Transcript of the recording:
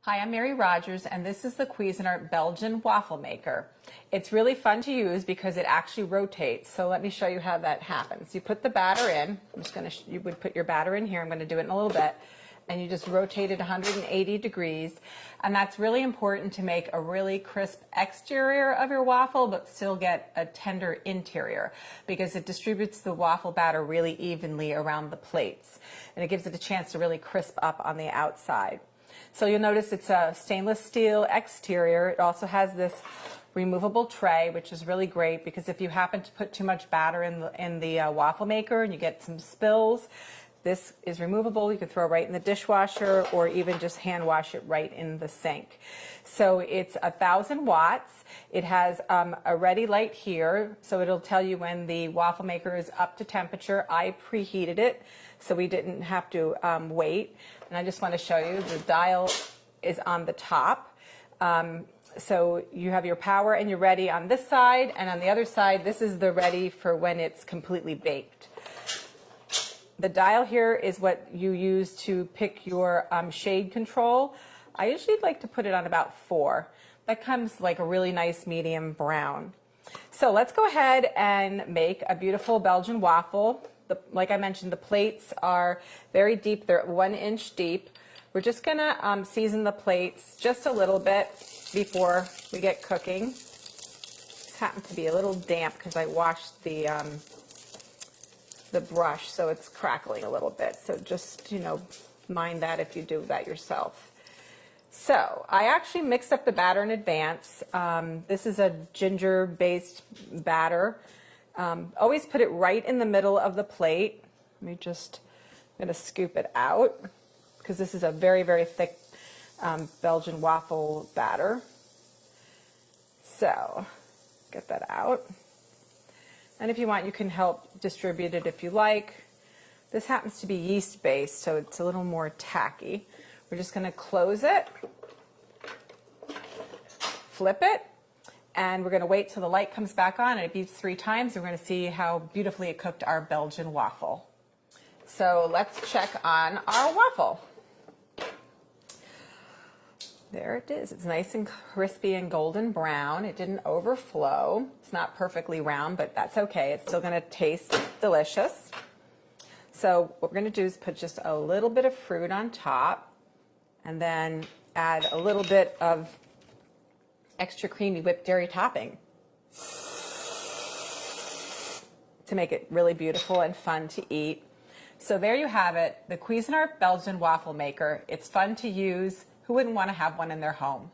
Hi, I'm Mary Rogers, and this is the Cuisinart Belgian waffle maker. It's really fun to use because it actually rotates. So let me show you how that happens. You put the batter in. You would put your batter in here. I'm going to do it in a little bit. And you just rotate it 180 degrees. And that's really important to make a really crisp exterior of your waffle, but still get a tender interior, because it distributes the waffle batter really evenly around the plates. And it gives it a chance to really crisp up on the outside. So you'll notice it's a stainless steel exterior. It also has this removable tray, which is really great because if you happen to put too much batter in the waffle maker and you get some spills, this is removable. You can throw it right in the dishwasher or even just hand wash it right in the sink. So it's 1,000 watts. It has a ready light here, so it'll tell you when the waffle maker is up to temperature. I preheated it, so we didn't have to wait. And I just want to show you the dial is on the top. So you have your power and your ready on this side, and on the other side, this is the ready for when it's completely baked. The dial here is what you use to pick your shade control. I usually like to put it on about 4. That comes like a really nice medium brown. So let's go ahead and make a beautiful Belgian waffle. Like I mentioned, the plates are very deep. They're 1 inch deep. We're just going to season the plates just a little bit before we get cooking. This happened to be a little damp because I washed the brush, so it's crackling a little bit. So just, mind that if you do that yourself. So I actually mixed up the batter in advance. This is a ginger-based batter. Always put it right in the middle of the plate. I'm going to scoop it out because this is a very, very thick Belgian waffle batter. So get that out. And if you want, you can help distribute it if you like. This happens to be yeast-based, so it's a little more tacky. We're just going to close it, flip it, and we're going to wait till the light comes back on, and it beeps 3 times. And we're going to see how beautifully it cooked our Belgian waffle. So let's check on our waffle. There it is. It's nice and crispy and golden brown. It didn't overflow. It's not perfectly round, but that's okay. It's still going to taste delicious. So what we're going to do is put just a little bit of fruit on top and then add a little bit of extra creamy whipped dairy topping to make it really beautiful and fun to eat. So there you have it, the Cuisinart Belgian waffle maker. It's fun to use. Who wouldn't want to have one in their home?